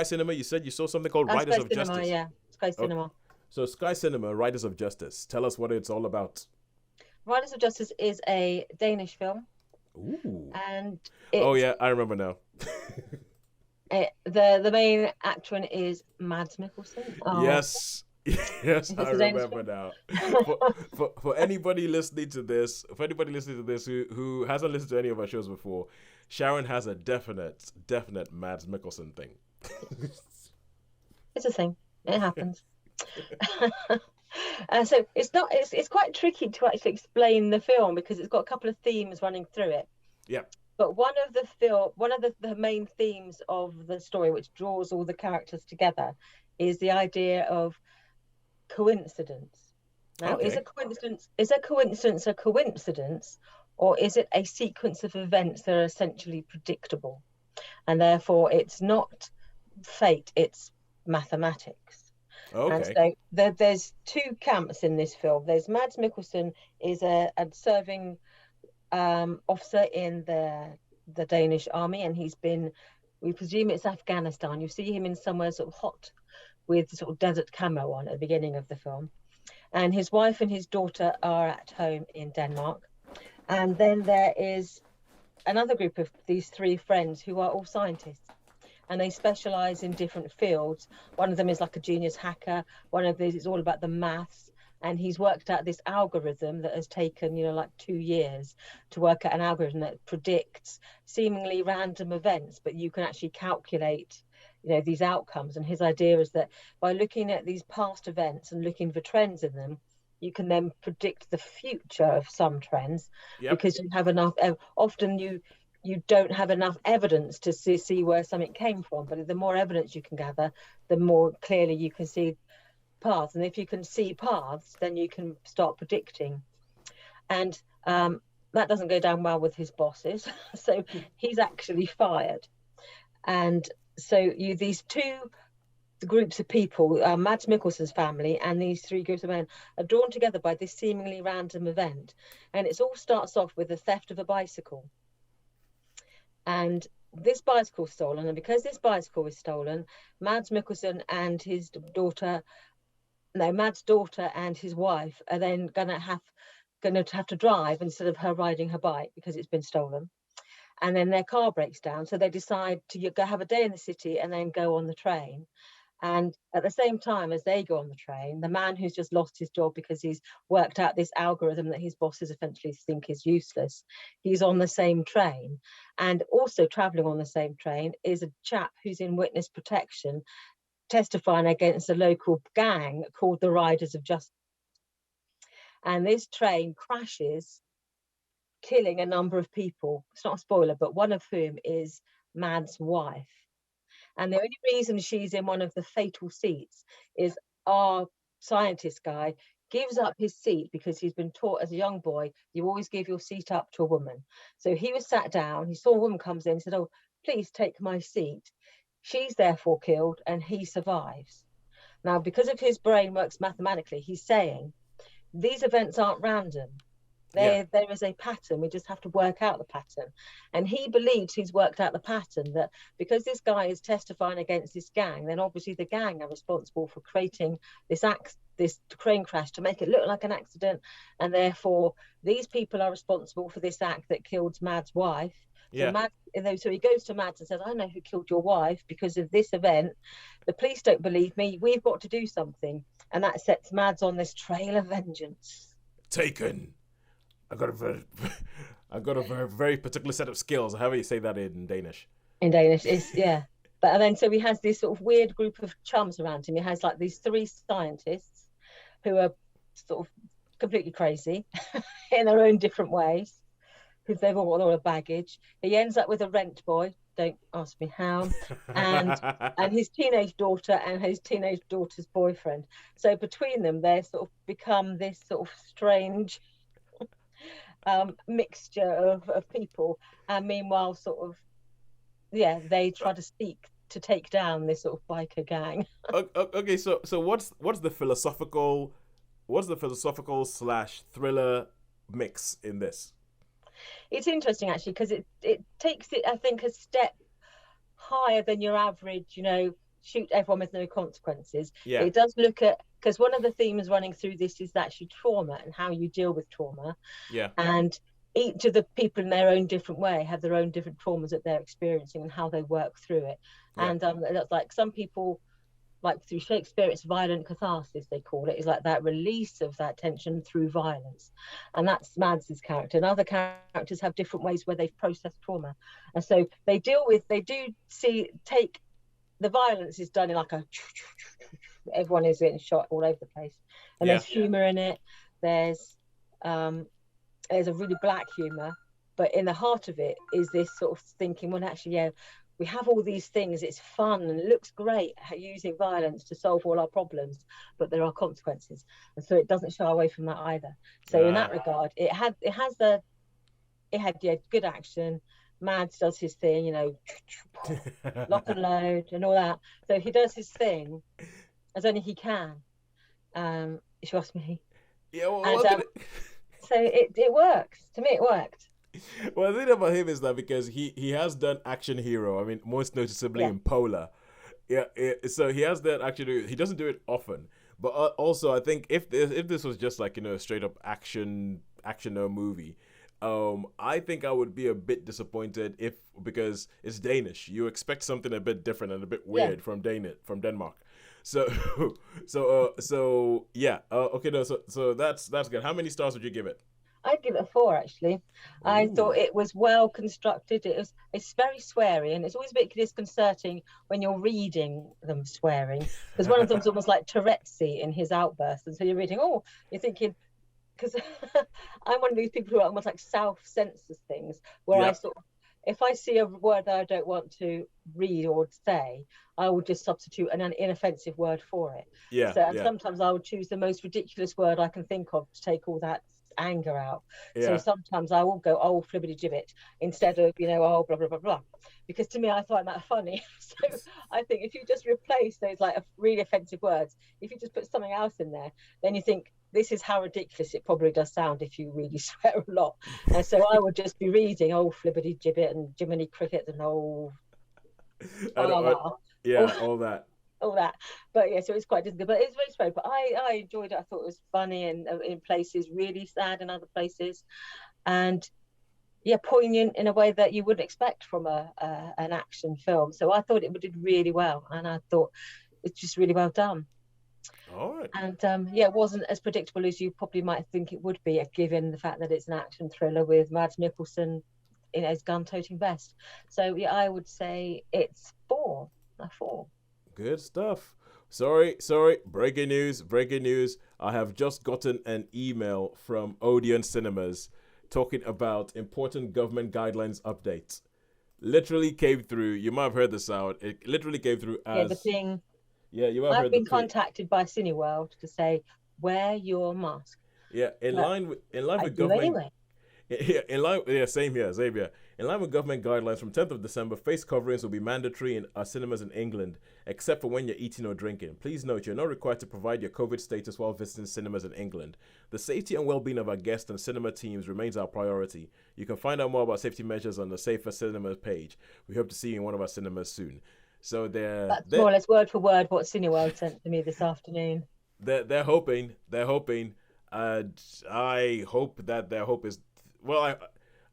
Cinema, you said you saw something called Riders Sky of Cinema, Justice. yeah, Sky Okay. Cinema. So Sky Cinema, Riders of Justice. Tell us what it's all about. Riders of Justice is a Danish film, Ooh. and Oh it's yeah, I remember now. the main actor in it is Mads Mikkelsen. Oh, Yes. Yes, I it's a Danish remember film. now. For for anybody listening to this, who hasn't listened to any of our shows before, Sharon has a definite Mads Mikkelsen thing. It's a thing. It happens. So it's not it's quite tricky to actually explain the film because it's got a couple of themes running through it. Yeah. But one of the main themes of the story, which draws all the characters together, is the idea of coincidence. Now, Okay. is a coincidence, or is it a sequence of events that are essentially predictable? And therefore it's not fate, it's mathematics. And Okay. so there's two camps in this film. There's Mads Mikkelsen is a serving officer in the Danish army, and he's been, we presume it's Afghanistan. You see him in somewhere sort of hot with sort of desert camo on at the beginning of the film. And his wife and his daughter are at home in Denmark. And then there is another group of these three friends who are all scientists, and they specialize in different fields. One of them is like a genius hacker. One of these is all about the maths. And he's worked out this algorithm that has taken, like 2 years to work out an algorithm that predicts seemingly random events, but you can actually calculate, these outcomes. And his idea is that by looking at these past events and looking for trends in them, you can then predict the future of some trends Yep. because you have enough. Often you don't have enough evidence to see where something came from. But the more evidence you can gather, the more clearly you can see paths. And if you can see paths, then you can start predicting. And that doesn't go down well with his bosses. So he's actually fired. And so these two groups of people, Mads Mikkelsen's family and these three groups of men, are drawn together by this seemingly random event. And it all starts off with the theft of a bicycle. And this bicycle is stolen, and because this bicycle is stolen, Mads Mikkelsen and his daughter, no, Mads' daughter and his wife are then going to have to drive instead of her riding her bike because it's been stolen. And then their car breaks down, so they decide to go have a day in the city and then go on the train. And at the same time as they go on the train, the man who's just lost his job because he's worked out this algorithm that his bosses essentially think is useless, he's on the same train. And also traveling on the same train is a chap who's in witness protection, testifying against a local gang called the Riders of Justice. And this train crashes, killing a number of people. It's not a spoiler, but one of whom is Mad's wife. And the only reason she's in one of the fatal seats is our scientist guy gives up his seat because he's been taught as a young boy, you always give your seat up to a woman. So he was sat down, he saw a woman comes in, he said, oh, please take my seat. She's therefore killed and he survives. Now, because of his brain works mathematically, he's saying these events aren't random. Yeah. There is a pattern. We just have to work out the pattern. And he believes he's worked out the pattern, that because this guy is testifying against this gang, then obviously the gang are responsible for creating this train crash to make it look like an accident. And therefore, these people are responsible for this act that killed Mad's wife. Yeah. So he goes to Mads and says, I know who killed your wife because of this event. The police don't believe me. We've got to do something. And that sets Mads on this trail of vengeance. Taken. I got a very, I got a very particular set of skills. How do you say that in Danish? In Danish, is yeah. But and then so he has this sort of weird group of chums around him. He has like these three scientists who are sort of completely crazy in their own different ways, because they've all got all the baggage. He ends up with a rent boy. Don't ask me how. And his teenage daughter and his teenage daughter's boyfriend. So between them, they sort of become this sort of strange mixture of people. And meanwhile, sort of, yeah, they try to seek to take down this sort of biker gang. Okay, so what's the philosophical slash thriller mix in this? It's interesting actually because it takes it, I think, a step higher than your average, shoot everyone with no consequences. Yeah. It does look at, because one of the themes running through this is actually trauma and how you deal with trauma. Yeah. And each of the people in their own different way have their own different traumas that they're experiencing and how they work through it. Yeah. And that's like some people, like through Shakespeare, it's violent catharsis, they call it. It's like that release of that tension through violence. And that's Mads's character. And other characters have different ways where they've processed trauma. And so they take the violence is done in like a, everyone is getting shot all over the place. And there's humor in it. There's a really black humor, but in the heart of it is this sort of thinking, well, actually, we have all these things, it's fun and it looks great using violence to solve all our problems, but there are consequences. And so it doesn't shy away from that either. So in that regard, it had good action. Mads does his thing, lock and load and all that. So he does his thing as only he can. Trust me. Yeah, well, so it works. To me, it worked. Well, the thing about him is that because he has done action hero, I mean, most noticeably in Polar. Yeah, so he has that action. He doesn't do it often, but also I think if this was just like a straight up action movie, I think I would be a bit disappointed because it's Danish. You expect something a bit different and a bit weird from Denmark. So yeah. Okay, no. So that's good. How many stars would you give it? I'd give it a 4, actually. Ooh. I thought it was well constructed. It's very sweary, and it's always a bit disconcerting when you're reading them swearing, because one of them's almost like Tourette'sy in his outburst, and so you're reading, you're thinking, because I'm one of these people who are almost like self-censors things, where I sort of, if I see a word that I don't want to read or say, I will just substitute an inoffensive word for it. Yeah. So sometimes I would choose the most ridiculous word I can think of to take all that anger out. So sometimes I will go flibbity gibbet instead of blah blah blah blah, because to me I find that funny. So I think if you just replace those like really offensive words, if you just put something else in there, then you think this is how ridiculous it probably does sound if you really swear a lot. And so I would just be reading flibbity gibbet and Jiminy Cricket and all that. All that, but so it's quite difficult, but it's very strange. But I enjoyed it. I thought it was funny and in places, really sad in other places, and poignant in a way that you wouldn't expect from an action film. So I thought it did really well, and I thought it's just really well done. All right. And it wasn't as predictable as you probably might think it would be, given the fact that it's an action thriller with Mads Mikkelsen in his gun-toting vest. So I would say it's a 4. Good stuff. Sorry. Breaking news. I have just gotten an email from Odeon Cinemas talking about important government guidelines updates. Literally came through. You might have heard the sound. It literally came through as... the thing. Yeah, you might have heard the thing. I've been contacted by Cineworld to say, wear your mask. Yeah, in line with government... Anyway. Same here. In line with government guidelines, from 10th of December, face coverings will be mandatory in cinemas in England, except for when you're eating or drinking. Please note, you're not required to provide your COVID status while visiting cinemas in England. The safety and well-being of our guests and cinema teams remains our priority. You can find out more about safety measures on the Safer Cinemas page. We hope to see you in one of our cinemas soon. So that's more or less word for word what Cineworld sent to me this afternoon. They're hoping, and I hope that their hope is... Well,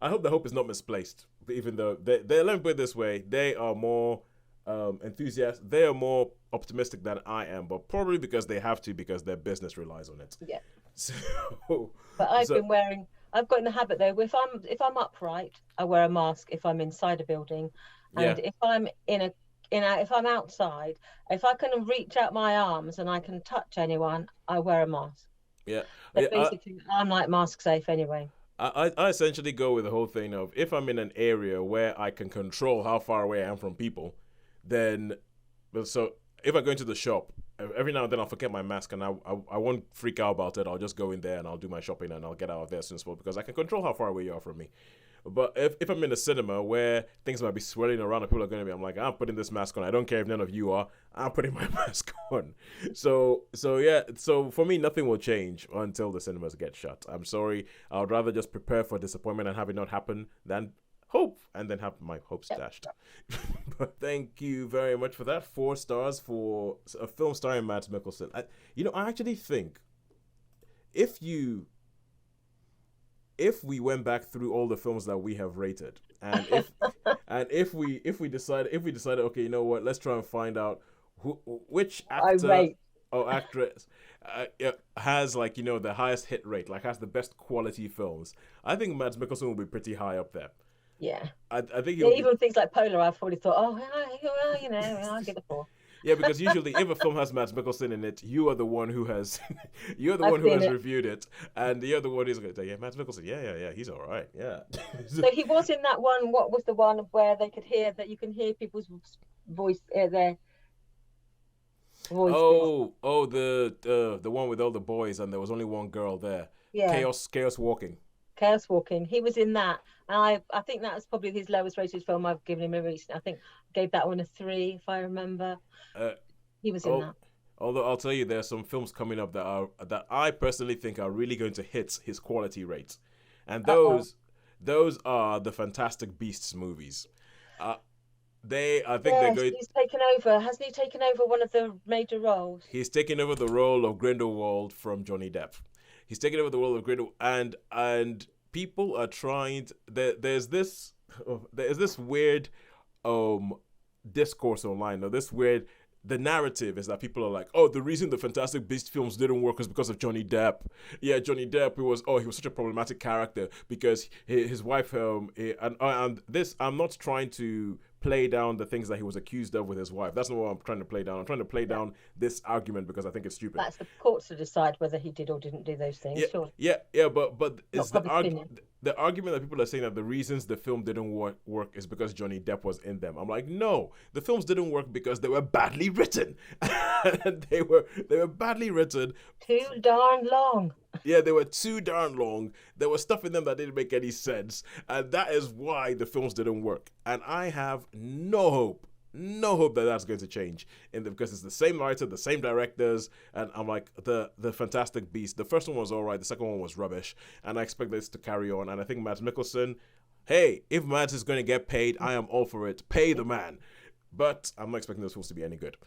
I hope the hope is not misplaced, even though let me put it this way, they are more enthusiastic, they are more optimistic than I am, but probably because they have to, because their business relies on it. Yeah. So, but I've got in the habit though, if I'm upright, I wear a mask if I'm inside a building, and if I'm if I'm outside, if I can reach out my arms and I can touch anyone, I wear a mask. Yeah. But basically, I'm like mask safe anyway. I essentially go with the whole thing of, if I'm in an area where I can control how far away I am from people, then, so if I go into the shop, every now and then I'll forget my mask, and I won't freak out about it. I'll just go in there and I'll do my shopping and I'll get out of there as soon as possible, because I can control how far away you are from me. But if I'm in a cinema where things might be swirling around and people are going to be, I'm like, I'm putting this mask on. I don't care if none of you are. I'm putting my mask on. So for me, nothing will change until the cinemas get shut. I'm sorry. I would rather just prepare for disappointment and have it not happen than hope, and then have my hopes dashed. But thank you very much for that. 4 stars for a film starring Mads Mikkelsen. I actually think if we went back through all the films that we have rated, and if we decided, okay, you know what, let's try and find out which actor or actress has, like, the highest hit rate, like has the best quality films. I think Mads Mikkelsen will be pretty high up there. Yeah. I think even things like Polar, I've already thought, I'll get the 4. Yeah, because usually if a film has Mads Mikkelsen in it, you are the one who has reviewed it, and the other one is going to say, yeah, Mads Mikkelsen, yeah, he's all right, yeah. So he was in that one. What was the one where they could hear that you can hear people's voice, their voice? The one with all the boys and there was only one girl there. Yeah. Chaos Walking. Chaos Walking. He was in that, and I think that was probably his lowest rated film I've given him a recent. I think I gave that one a 3, if I remember. He was in that. Although I'll tell you, there's some films coming up that I personally think are really going to hit his quality rates, and those are the Fantastic Beasts movies. They're going. He's taken over. Hasn't he taken over one of the major roles? He's taken over the role of Grindelwald from Johnny Depp. He's taken over the role of Grindelwald, and people are trying. There's this weird discourse online. Or this weird. The narrative is that people are like, oh, the reason the Fantastic Beasts films didn't work is because of Johnny Depp. Yeah, Johnny Depp, he was such a problematic character because his wife, and this, I'm not trying to play down the things that he was accused of with his wife. That's not what I'm trying to play down. I'm trying to play down this argument because I think it's stupid. That's the courts to decide whether he did or didn't do those things. Yeah, sure. Yeah, but it's the argument that people are saying that the reasons the film didn't work is because Johnny Depp was in them. I'm like, no, the films didn't work because they were badly written. And they were badly written. Too darn long. Yeah, they were too darn long. There was stuff in them that didn't make any sense. And that is why the films didn't work. And I have no hope that that's going to change because it's the same writer, the same directors, and I'm like, the Fantastic Beast, the first one was all right, the second one was rubbish, and I expect this to carry on. And I think Mads Mikkelsen, hey, if Mads is going to get paid, I am all for it. Pay the man. But I'm not expecting those films to be any good.